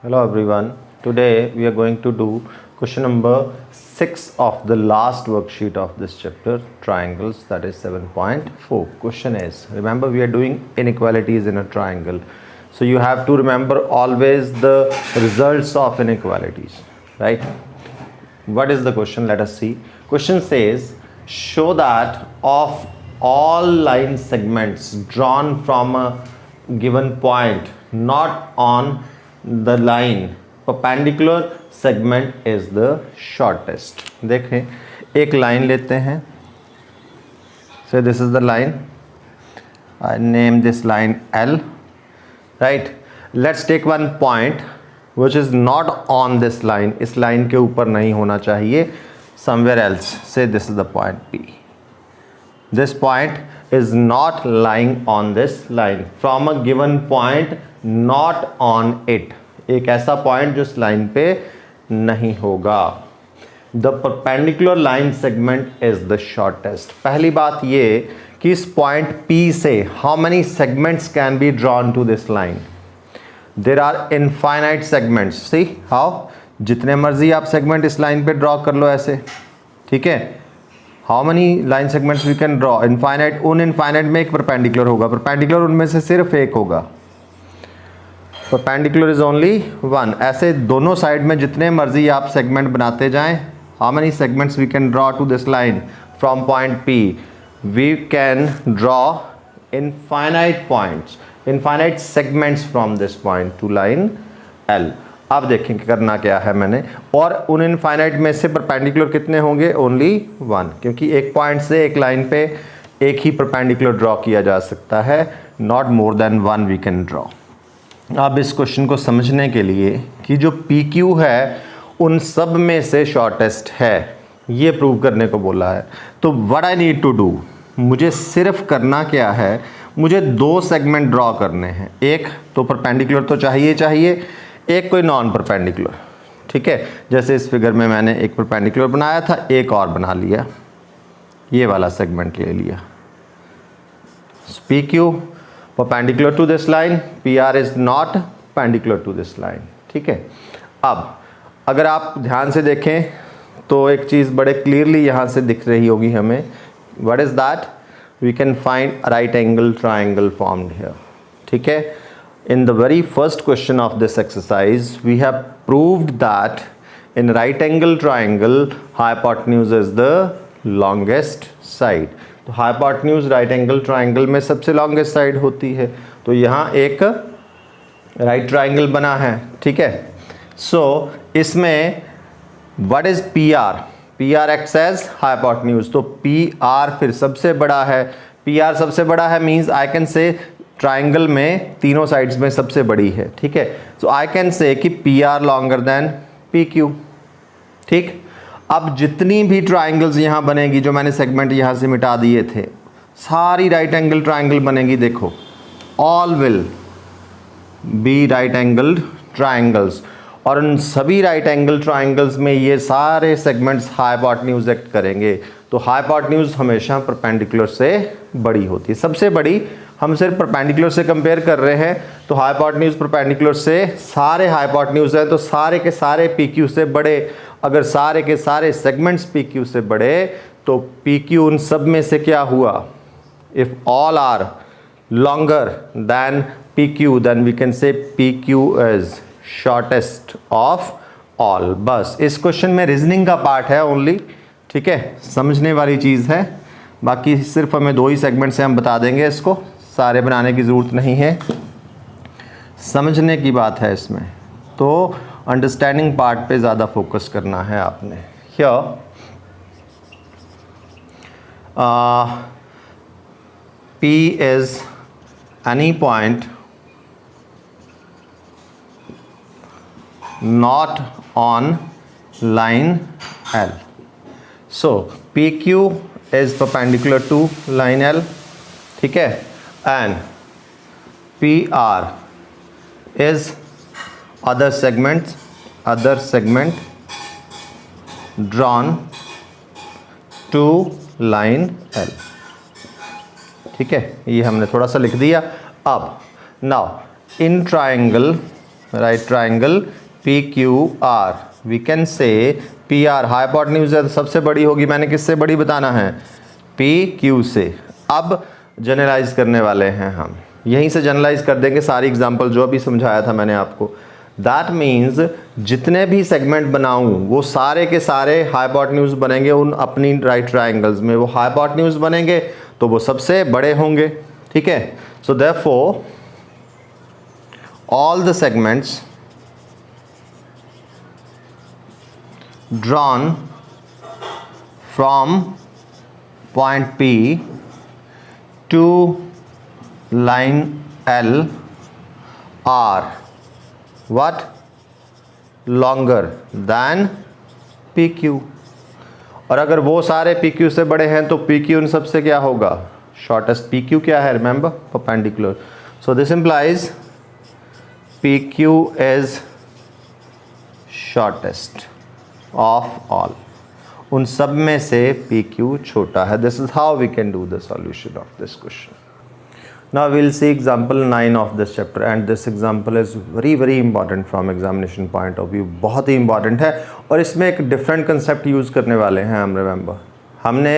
Hello everyone. Today we are going to do question number 6 of the last worksheet of this chapter, triangles, that is 7.4. Question is, remember we are doing inequalities in a triangle. So you have to remember always the results of inequalities, right? What is the question? Let us see. Question says, show that of all line segments drawn from a given point not on the line perpendicular segment is the shortest. देखें एक line लेते हैं. So this is the line. I name this line L, right? Let's take one point which is not on this line. इस line के ऊपर नहीं होना चाहिए. Somewhere else. Say this is the point P. This point is not lying on this line. From a given point not on it. एक ऐसा point जो इस लाइन पे नहीं होगा. The perpendicular line segment is the shortest. पहली बात ये कि इस पॉइंट P से how many segments can be drawn to this line? There are infinite segments. See how? जितने मर्जी आप सेगमेंट इस लाइन पे ड्रॉ कर लो ऐसे, ठीक है. How many line segments we can draw? Infinite. उन इनफाइनाइट में एक परपेंडिकुलर होगा. परपेंडिकुलर उनमें से सिर्फ एक होगा. Perpendicular is only one. ऐसे दोनों साइड में जितने मर्जी आप सेगमेंट बनाते जाएं. How many segments we can draw to this line from point P? We can draw infinite points, infinite segments from this point to line L. अब देखें करना क्या है मैंने. और उन इनफाइनाइट में से परपेंडिकुलर कितने होंगे? Only one. क्योंकि एक पॉइंट से एक लाइन पे एक ही परपेंडिकुलर ड्रॉ किया जा सकता है. Not more than one we can draw. अब इस क्वेश्चन को समझने के लिए कि जो PQ है उन सब में से शॉर्टेस्ट है, ये प्रूव करने को बोला है. तो what I need to do, मुझे सिर्फ करना क्या है, मुझे दो सेगमेंट ड्रॉ करने हैं. एक तो परपेंडिकुलर तो चाहिए, एक कोई नॉन परपेंडिकुलर, ठीक है. जैसे इस फिगर में मैंने एक परपेंडिकुलर बनाया था, एक और बना लिया, ये वाला सेगमेंट ले लिया. PQ perpendicular to this line, PR is not perpendicular to this line, ठीक है. अब अगर आप ध्यान से देखें तो एक चीज़ बड़े क्लियरली यहाँ से दिख रही होगी हमें. What is that? We can find a right angle triangle formed here, ठीक है. In the very first question of this exercise, we have proved that in right angle triangle, hypotenuse is the longest side. तो hypotenuse right angle triangle में सबसे longest side होती है. तो यहाँ एक राइट ट्राइंगल बना है, ठीक है. सो इसमें what is PR? PR acts as hypotenuse. तो PR फिर सबसे बड़ा है. PR सबसे बड़ा है means I can say triangle में तीनों साइड्स में सबसे बड़ी है, ठीक है. सो आई कैन से कि PR लॉन्गर देन PQ, ठीक. अब जितनी भी ट्राइंगल्स यहाँ बनेगी, जो मैंने सेगमेंट यहाँ से मिटा दिए थे, सारी राइट एंगल ट्राइंगल बनेगी. देखो all will be right angled triangles. और उन सभी राइट एंगल ट्राइंगल्स में ये सारे सेगमेंट्स हाइपोटेन्यूज एक्ट करेंगे. तो हाइपोटेन्यूज हमेशा परपेंडिकुलर से बड़ी होती है. सबसे बड़ी हम सिर्फ परपेंडिकुलर से कंपेयर कर रहे हैं. तो हाइपोटेन्यूज परपेंडिकुलर से, सारे हाइपोटेन्यूज हैं तो सारे के सारे PQ से बड़े. अगर सारे के सारे सेगमेंट्स PQ से बड़े तो PQ उन सब में से क्या हुआ? If all are longer than PQ then we can say PQ is shortest of all. बस इस क्वेश्चन में रीजनिंग का पार्ट है ओनली, ठीक है. समझने वाली चीज़ है. बाकी सिर्फ हमें दो ही सेगमेंट से हम बता देंगे, इसको सारे बनाने की ज़रूरत नहीं है. समझने की बात है इसमें. तो अंडरस्टैंडिंग पार्ट पे ज़्यादा फोकस करना है आपने. Here P is any point not on line L. So PQ is perpendicular to line L, ठीक है. And PR is other segment drawn to line L, ठीक है. ये हमने थोड़ा सा लिख दिया. अब now in triangle right triangle PQR, we can say PR hypotenuse सबसे बड़ी होगी, मैंने किससे बड़ी बताना है, PQ से। अब जनरलाइज करने वाले हैं हम, यहीं से जनरलाइज कर देंगे सारी एग्जांपल जो अभी समझाया था मैंने आपको। दैट मीन्स जितने भी सेगमेंट बनाऊं वो सारे के सारे हाइपोटेन्यूज बनेंगे उन अपनी राइट ट्रायंगल्स में, वो हाइपोटेन्यूज बनेंगे तो वो सबसे बड़े होंगे, ठीक है। So therefore all the segments drawn from point P to line L are what? Longer than PQ। और अगर वो सारे PQ से बड़े हैं तो PQ उन सबसे क्या होगा, शॉर्टेस्ट। PQ क्या है, remember, perpendicular. So this implies PQ is shortest of all, उन सब में से PQ छोटा है। This is how we can do the solution of this question. Now we will see example 9 of this chapter and this example is very important from examination point of view, बहुत ही important है और इसमें एक different concept use करने वाले हैं हम। remember हमने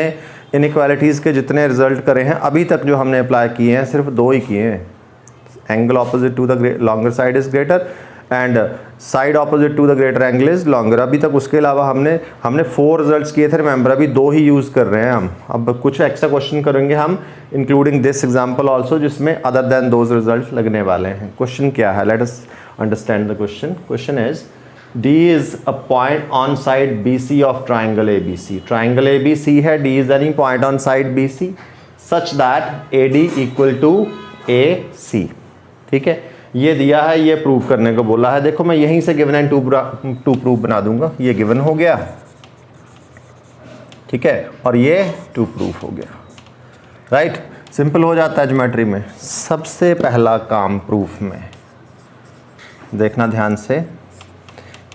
inequalities के जितने रिजल्ट करे हैं अभी तक जो हमने अप्लाई किए हैं सिर्फ 2 ही किए हैं, angle opposite to the longer side is greater and side opposite to the greater angle is longer. अभी तक उसके अलावा हमने 4 रिजल्ट्स किए थे, रिमेंबर अभी 2 ही यूज़ कर रहे हैं हम। अब कुछ एक्स्ट्रा क्वेश्चन करेंगे हम इंक्लूडिंग दिस एग्जांपल आल्सो, जिसमें अदर देन दोज रिजल्ट लगने वाले हैं। क्वेश्चन क्या है, let us understand the question. Question is D is a point on side BC of triangle ABC। triangle ABC है, D is any point on side BC such that AD equal to AC, ठीक है। ये दिया है, ये prove करने को बोला है। देखो मैं यहीं से गिवन एंड टू प्रूफ बना दूंगा, ये गिवन हो गया, ठीक है, और ये टू प्रूफ हो गया, राइट। सिंपल हो जाता है ज्योमेट्री में। सबसे पहला काम प्रूफ में देखना ध्यान से,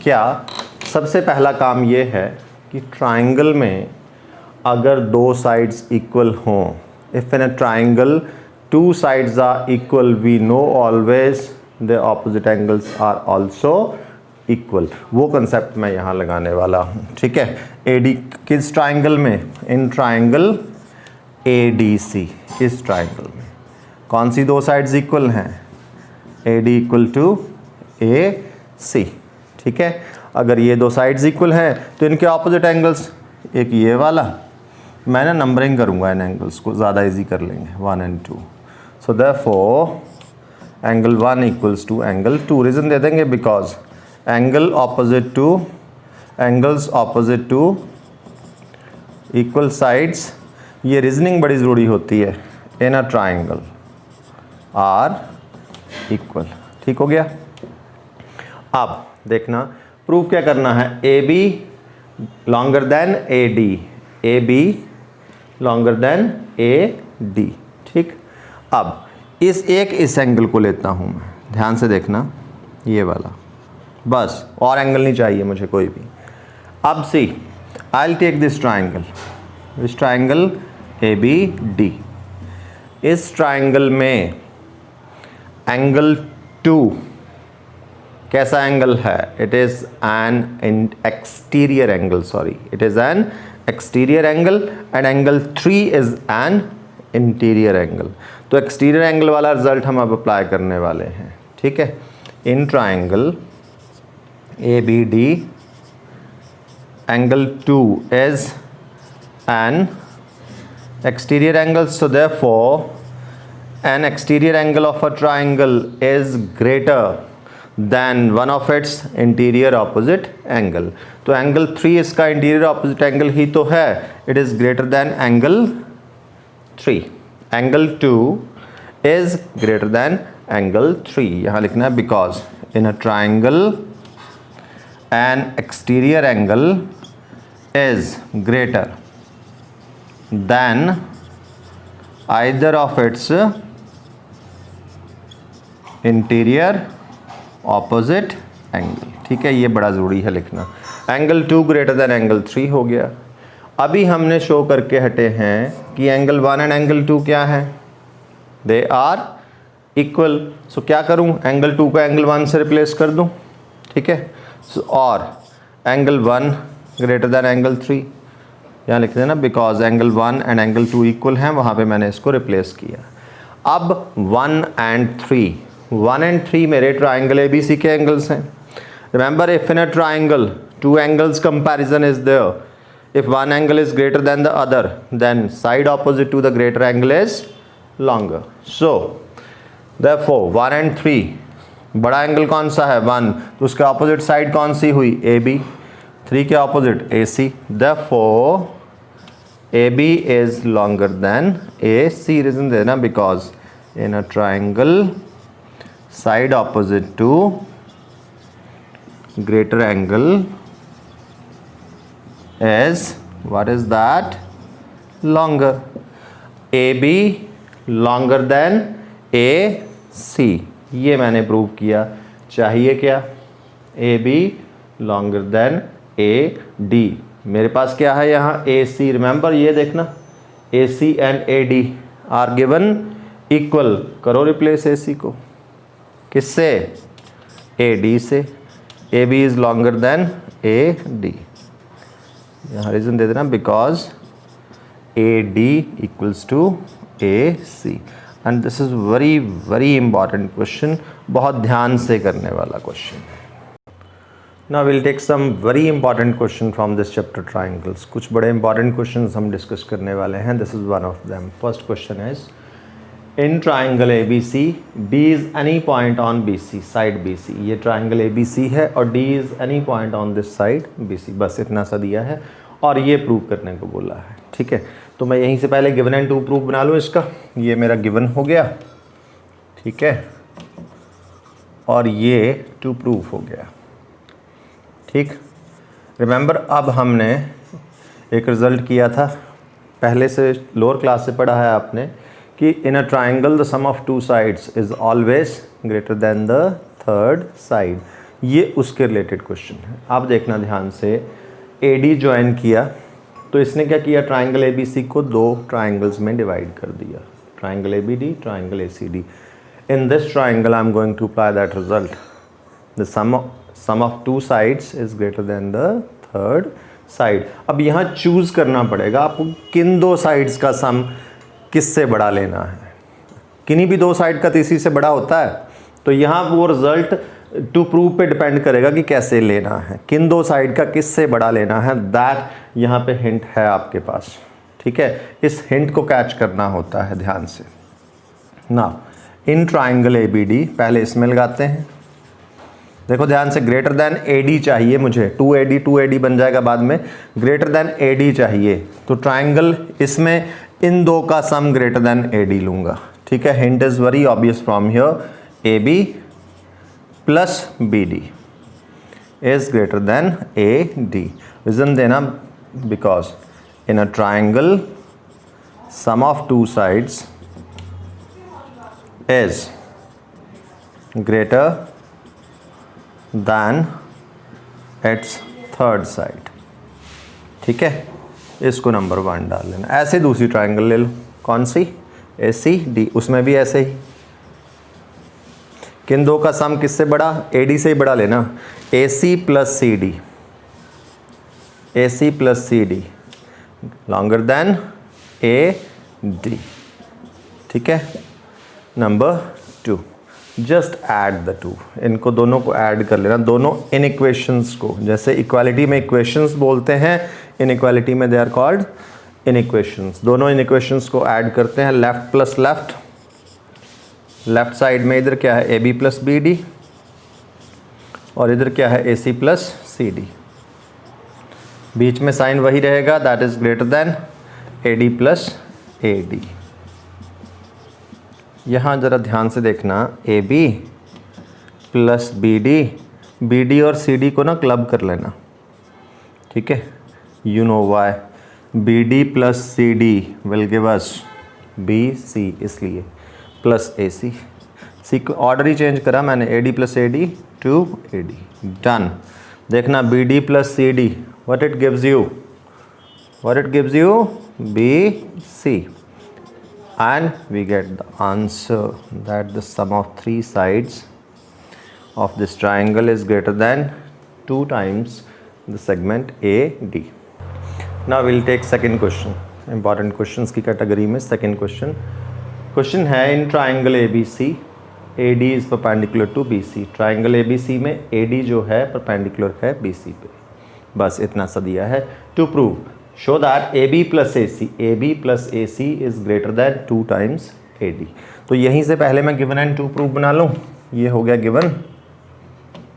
क्या सबसे पहला काम ये है कि ट्राइंगल में अगर 2 साइड्स इक्वल हों, if in a triangle 2 sides are equal, we know always the opposite angles are also equal। वो कंसेप्ट मैं यहाँ लगाने वाला हूँ, ठीक है। AD किस ट्राइंगल में, इन ट्राइंगल ADC, इस ट्राइंगल में कौन सी 2 साइड्स इक्वल हैं, AD इक्वल टू AC, ठीक है। अगर ये 2 साइड्स इक्वल हैं तो इनके ऑपोजिट एंगल्स, एक ये वाला, मैं ना नंबरिंग करूँगा इन एंगल्स को, ज़्यादा इजी कर लेंगे, 1 and 2। So therefore angle 1 equals to angle 2। Reason दे देंगे because angle opposite to equal sides, ये रीजनिंग बड़ी ज़रूरी होती है in a triangle are equal, ठीक हो गया। अब देखना प्रूफ क्या करना है, AB longer than AD, AB longer than AD, ठीक। अब इस एंगल को लेता हूँ मैं, ध्यान से देखना, ये वाला, बस और एंगल नहीं चाहिए मुझे कोई भी। अब see I will take this triangle ABD। इस ट्राइंगल में एंगल 2 कैसा एंगल है, it is an exterior angle, sorry it is an exterior angle and angle 3 is an interior angle. तो एक्सटीरियर एंगल वाला रिजल्ट हम अब अप्लाई करने वाले हैं, ठीक है। In triangle ABD angle 2 is an exterior angle, so therefore an exterior angle of a triangle is greater then one of its interior opposite angle. तो एंगल 3 इसका इंटीरियर ऑपोजिट एंगल ही तो है, it is greater then angle 3। Angle 2 is greater then angle 3, यहाँ लिखना है because in a triangle N exterior angle is greater then either of its interior opposite angle, ठीक है। ये बड़ा ज़रूरी है लिखना। एंगल 2 ग्रेटर देन एंगल 3 हो गया। अभी हमने शो करके हटे हैं कि एंगल 1 एंड एंगल 2 क्या है, दे आर इक्वल, सो क्या करूं, एंगल 2 को एंगल 1 से रिप्लेस कर दूं, ठीक है। और एंगल 1 ग्रेटर देन एंगल 3 यहाँ लिख देना, because angle 1 and angle 2 equal हैं, वहाँ पे मैंने इसको रिप्लेस किया। अब 1 and 3 मेरे ट्राइंगल ABC के एंगल्स हैं। Remember, if in a triangle 2 angles comparison is there, if one angle is greater than the other, then side opposite to the greater angle is longer. So therefore 1 and 3, बड़ा angle कौन सा है 1, तो उसके opposite side कौन सी हुई AB, 3 के opposite AC, therefore AB is longer than AC. Reason देना, because in a triangle side opposite to greater angle is, what is that, longer. AB longer than AC, ये मैंने प्रूव किया। चाहिए क्या, AB longer than AD। मेरे पास क्या है यहाँ AC, रिमेंबर ये देखना AC and AD are given equal, करो रिप्लेस AC को किससे, AD से। AB is longer than AD, यहाँ रीजन दे देना, because AD equals to AC। And this is very very important question, बहुत ध्यान से करने वाला question. Now will take some very important question from this chapter triangles. कुछ बड़े इंपॉर्टेंट क्वेश्चन हम डिस्कस करने वाले हैं। This is one of them. First question is, in triangle ABC D is any point on BC, side BC। ये triangle ABC है और D is any point on this side BC, बस इतना सा दिया है और ये प्रूव करने को बोला है, ठीक है। तो मैं यहीं से पहले गिवन एंड टू प्रूफ बना लूँ इसका। ये मेरा गिवन हो गया, ठीक है, और ये टू प्रूफ हो गया, ठीक। रिमेंबर, अब हमने एक रिजल्ट किया था, पहले से लोअर क्लास से पढ़ा है आपने, कि in a triangle the sum of two sides is always greater than the third side. ये उसके रिलेटेड क्वेश्चन है। आप देखना ध्यान से, AD ज्वाइन किया तो इसने क्या किया, ट्राइंगल ABC को दो ट्राइंगल्स में डिवाइड कर दिया, triangle ABD, triangle ACD। In this triangle I am going to apply that result, the sum of two sides is greater than the third side. अब यहाँ चूज करना पड़ेगा आपको किन दो साइड्स का सम किससे बड़ा लेना है। किन्हीं भी दो साइड का तीसरी से बड़ा होता है, तो यहाँ वो रिजल्ट टू प्रूव पे डिपेंड करेगा कि कैसे लेना है, किन दो साइड का किससे बड़ा लेना है। दैट यहाँ पे हिंट है आपके पास, ठीक है। इस हिंट को कैच करना होता है ध्यान से। ना इन ट्राइंगल ABD, पहले इसमें लगाते हैं, देखो ध्यान से, ग्रेटर देन AD चाहिए मुझे, 2AD बन जाएगा बाद में, ग्रेटर देन AD चाहिए, तो ट्राइंगल इसमें इन दो का सम ग्रेटर देन AD लूँगा, ठीक है। Hint is very obvious from here, AB plus BD is greater than AD। Reason देना, because in a triangle sum of two sides is greater than its third side, ठीक है। इसको number 1 डाल लेना। ऐसे दूसरी ट्राइंगल ले लो, कौन सी, ACD, उसमें भी ऐसे ही, किन दो का सम किससे बड़ा, AD से ही बड़ा लेना, AC plus CD longer than AD, ठीक है। Number 2, just add the two, इनको दोनों को ऐड कर लेना, दोनों इन इक्वेशंस को, जैसे इक्वालिटी में इक्वेशंस बोलते हैं, इन इक्वालिटी में they are called inequations. दोनों इन इक्वेशंस को ऐड करते हैं, left plus left, left side में इधर क्या है AB प्लस BD और इधर क्या है AC प्लस CD, बीच में साइन वही रहेगा, that is greater than AD plus AD। यहाँ ज़रा ध्यान से देखना, AB प्लस BD और CD को ना क्लब कर लेना, ठीक है। You know why, BD plus CD will give us BC, इसलिए प्लस AC। ऑर्डर ही चेंज करा मैंने, AD plus AD two AD, done. देखना BD plus CD, what it gives you, BC। and we get the answer that the sum of three sides of this triangle is greater than 2 times the segment AD. Now we'll take second question, important questions की category में second question है in triangle ABC AD is perpendicular to BC. triangle ABC में AD जो है perpendicular है BC पे, बस इतना सा दिया है. To prove, show that AB plus AC is greater than 2 times AD. तो यहीं से पहले मैं गिवन एंड टू प्रूव बना लूँ. ये हो गया गिवन,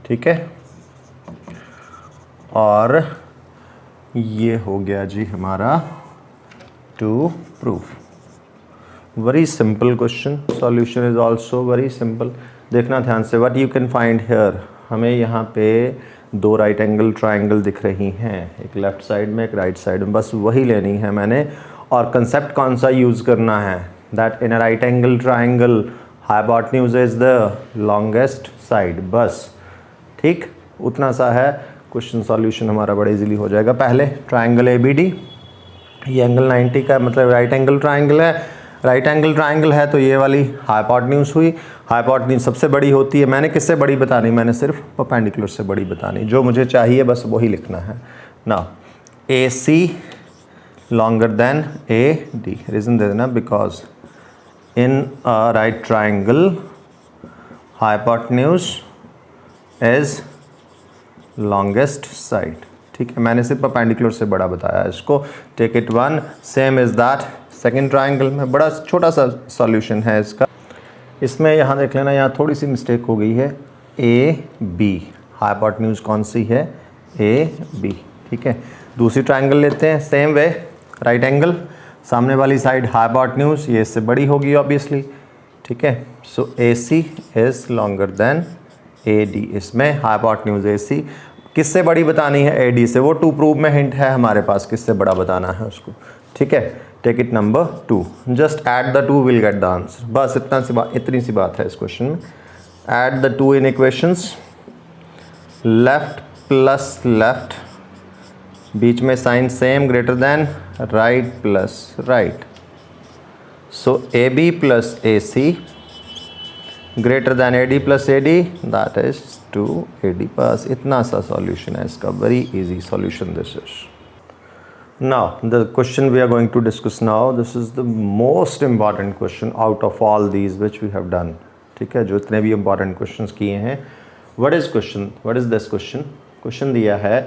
ठीक है, और ये हो गया जी हमारा to prove. Very simple question, solution is also very simple. देखना ध्यान से, what you can find here. हमें यहाँ पे 2 राइट एंगल ट्राइंगल दिख रही हैं, एक लेफ्ट साइड में एक राइट साइड में, बस वही लेनी है मैंने. और कंसेप्ट कौन सा यूज़ करना है, that in a right angle triangle hypotenuse is the longest side, बस ठीक उतना सा है. क्वेश्चन सॉल्यूशन हमारा बड़ा इजीली हो जाएगा. पहले ट्राइंगल ABD, ये एंगल 90 का मतलब राइट एंगल ट्राइंगल है. राइट एंगल ट्राइंगल है तो ये वाली हाइपोटेन्यूज हुई. हाइपोटेन्यूज सबसे बड़ी होती है. मैंने किससे बड़ी बतानी, मैंने सिर्फ परपेंडिकुलर से बड़ी बतानी. जो मुझे चाहिए बस वही लिखना है ना. AC longer than AD. Reason दे देना, because in right triangle hypotenuse is longest side. ठीक है, मैंने सिर्फ परपेंडिकुलर से बड़ा बताया इसको. Take it 1. Same is that second triangle में. बड़ा छोटा सा सॉल्यूशन है इसका. इसमें यहाँ देख लेना, यहाँ थोड़ी सी मिस्टेक हो गई है. AB हाइपोटेन्यूज कौन सी है, AB. ठीक है, दूसरी ट्राइंगल लेते हैं. सेम वे राइट एंगल, सामने वाली साइड हाइपोटेन्यूज ये इससे बड़ी होगी ऑब्वियसली. ठीक है, सो AC is longer than AD. इसमें हाइपोटेन्यूज AC किससे बड़ी बतानी है, AD से. वो टू प्रूव में हिंट है हमारे पास, किससे बड़ा बताना है उसको. ठीक है, take it number 2. Just add the 2 will get the answer. बस इतनी सी बात है इस क्वेश्चन में. Add the 2 in equations. Left plus left, बीच में sign same, greater than right plus right. So AB plus AC greater than AD plus AD, that is 2AD. बस इतना सा सॉल्यूशन है इसका. Very easy solution this is. Now the question we are going to discuss now, this is the most important question out of all these which we have done. ठीक है, जो इतने भी important questions किए हैं. What is question? What is this question? Question दिया है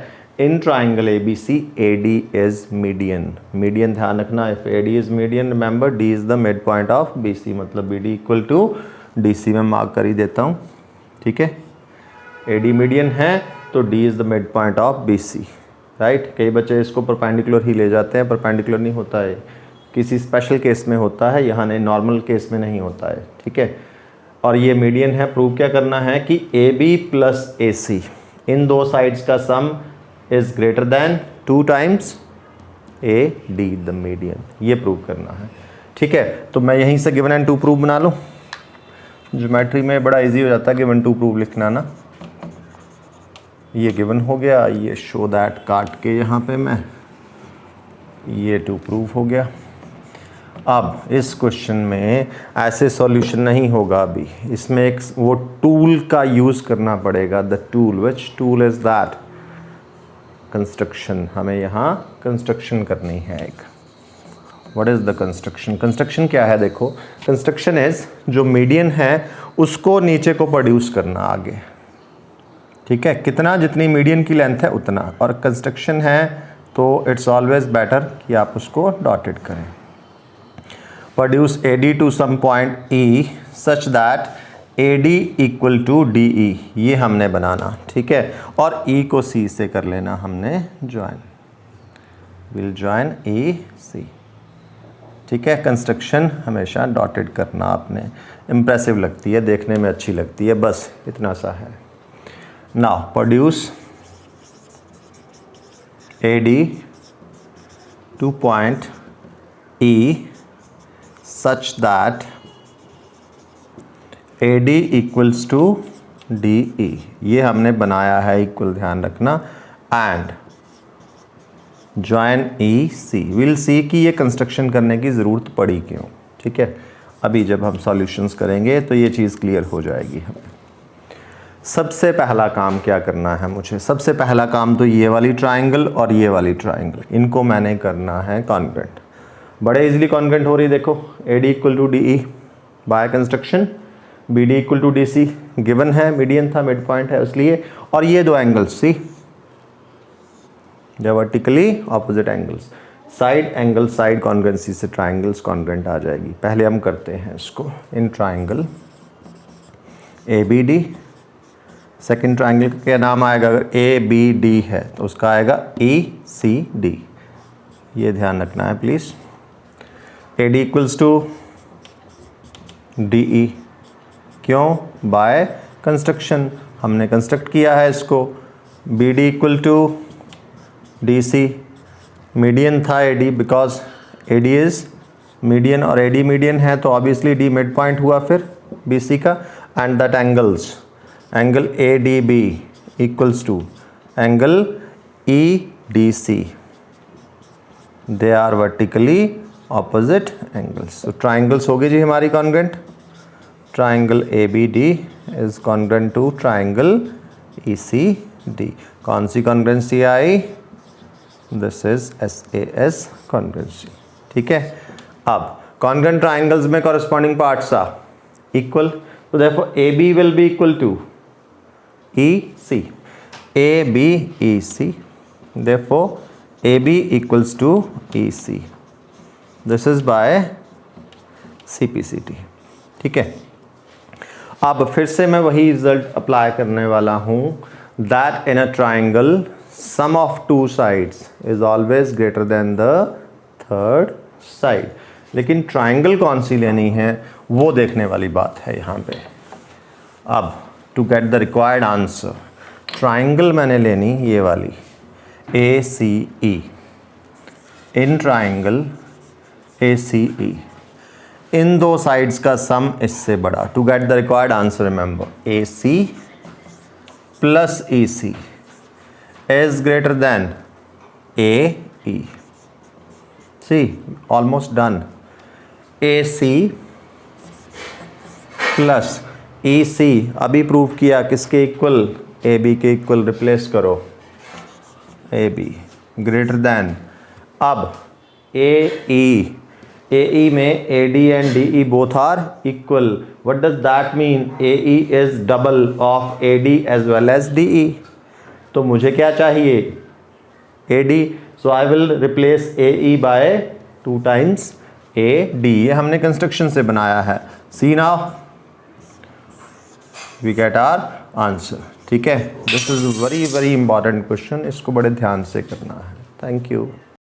in triangle ABC AD is median. Median ध्यान रखना. If AD is median, remember D is the midpoint of BC. मतलब BD equal to DC में mark कर ही देता हूँ. ठीक है, AD median है तो D is the midpoint of BC. Right. कई बच्चे इसको परपेंडिकुलर ही ले जाते हैं. परपेंडिकुलर नहीं होता है, किसी स्पेशल केस में होता है, यहाँ नहीं, नॉर्मल केस में नहीं होता है. ठीक है, और ये मीडियन है. प्रूव क्या करना है कि AB प्लस AC इन दो साइड्स का सम is greater then 2 times AD the median. ये प्रूव करना है. ठीक है, तो मैं यहीं से गिवन एंड टू प्रूव बना लूँ. ज्योमेट्री में बड़ा इजी हो जाता है गिवन टू प्रूव लिखना ना. ये गिवन हो गया, ये शो दैट काट के यहाँ पे मैं, ये टू प्रूव हो गया. अब इस क्वेश्चन में ऐसे सॉल्यूशन नहीं होगा. अभी इसमें एक वो टूल का यूज़ करना पड़ेगा. The tool, which tool is that, construction. हमें यहाँ कंस्ट्रक्शन करनी है एक. What is the construction. Construction क्या है, देखो. कंस्ट्रक्शन इज़ जो मीडियन है उसको नीचे को प्रोड्यूस करना आगे. ठीक है, कितना, जितनी मीडियन की लेंथ है उतना. और कंस्ट्रक्शन है तो इट्स ऑलवेज बेटर कि आप उसको डॉटेड करें. Produce AD to some point E such that AD equal to DE. ये हमने बनाना. ठीक है, और E को C से कर लेना हमने ज्वाइन. Will join EC. ठीक है, कंस्ट्रक्शन हमेशा डॉटेड करना आपने. इम्प्रेसिव लगती है, देखने में अच्छी लगती है. बस इतना सा है. Now produce AD to point E such that AD equals to DE. ये हमने बनाया है इक्वल, ध्यान रखना. And join EC. Will see कि ये कंस्ट्रक्शन करने की ज़रूरत पड़ी क्यों. ठीक है, अभी जब हम सॉल्यूशंस करेंगे तो ये चीज़ क्लियर हो जाएगी हमें। सबसे पहला काम क्या करना है मुझे, सबसे पहला काम तो ये वाली ट्राइंगल और ये वाली ट्राइंगल, इनको मैंने करना है कॉन्ग्रुएंट। बड़े इजीली कॉन्ग्रुएंट हो रही, देखो AD equal to DE by construction, BD equal to DC given है, मीडियन था, मिड पॉइंट है इसलिए, और ये दो एंगल्स सी जो vertically opposite angles, side angle side congruency से ट्राइंगल्स कॉन्ग्रुएंट आ जाएगी। पहले हम करते हैं इसको in triangle ABD, second triangle का क्या नाम आएगा, अगर ABD है तो उसका आएगा ECD, ये ध्यान रखना है please. AD equals to DE, क्यों, बाय कंस्ट्रक्शन, हमने कंस्ट्रक्ट किया है इसको। BD equal to DC, median था AD, because AD is median और AD मीडियन है तो ऑब्वियसली D मिड पॉइंट हुआ फिर BC का, and that angles, angle ADB equals to angle EDC, they are vertically opposite angles. तो triangles हो गई जी हमारी congruent. Triangle ABD is congruent to triangle ECD। कौन सी कॉन्ग्रुएंसी आई, दिस इज SAS कॉन्ग्रुएंसी, ठीक है। अब कॉन्ग्रुएंट ट्राइंगल्स में कॉरेस्पॉन्डिंग पार्ट्स आर इक्वल, तो therefore AB will be equal to EC, AB EC, therefore AB equals to EC, this is by CPCT, ठीक है। अब फिर से मैं वही रिजल्ट अप्लाई करने वाला हूँ, that in a triangle sum of two sides is always greater than the third side। लेकिन ट्राइंगल कौन सी लेनी है वो देखने वाली बात है यहाँ पे। अब to get the required answer, triangle मैंने लेनी ये वाली ACE, इन ट्राइंगल ACE, इन दो साइड्स का सम इससे बड़ा। To get the required answer remember AC plus EC is greater than AE। See almost done. AC plus EC अभी प्रूव किया किसके इक्वल, AB के इक्वल, रिप्लेस करो AB ग्रेटर देन, अब AE में AD and DE both are equal, what does that mean, AE is double of AD as well as DE। तो मुझे क्या चाहिए, AD, so I will replace AE by 2 times AD। ये हमने construction से बनाया है। See now we get our answer, ठीक है। This is very very important question, इसको बड़े ध्यान से करना है। Thank you.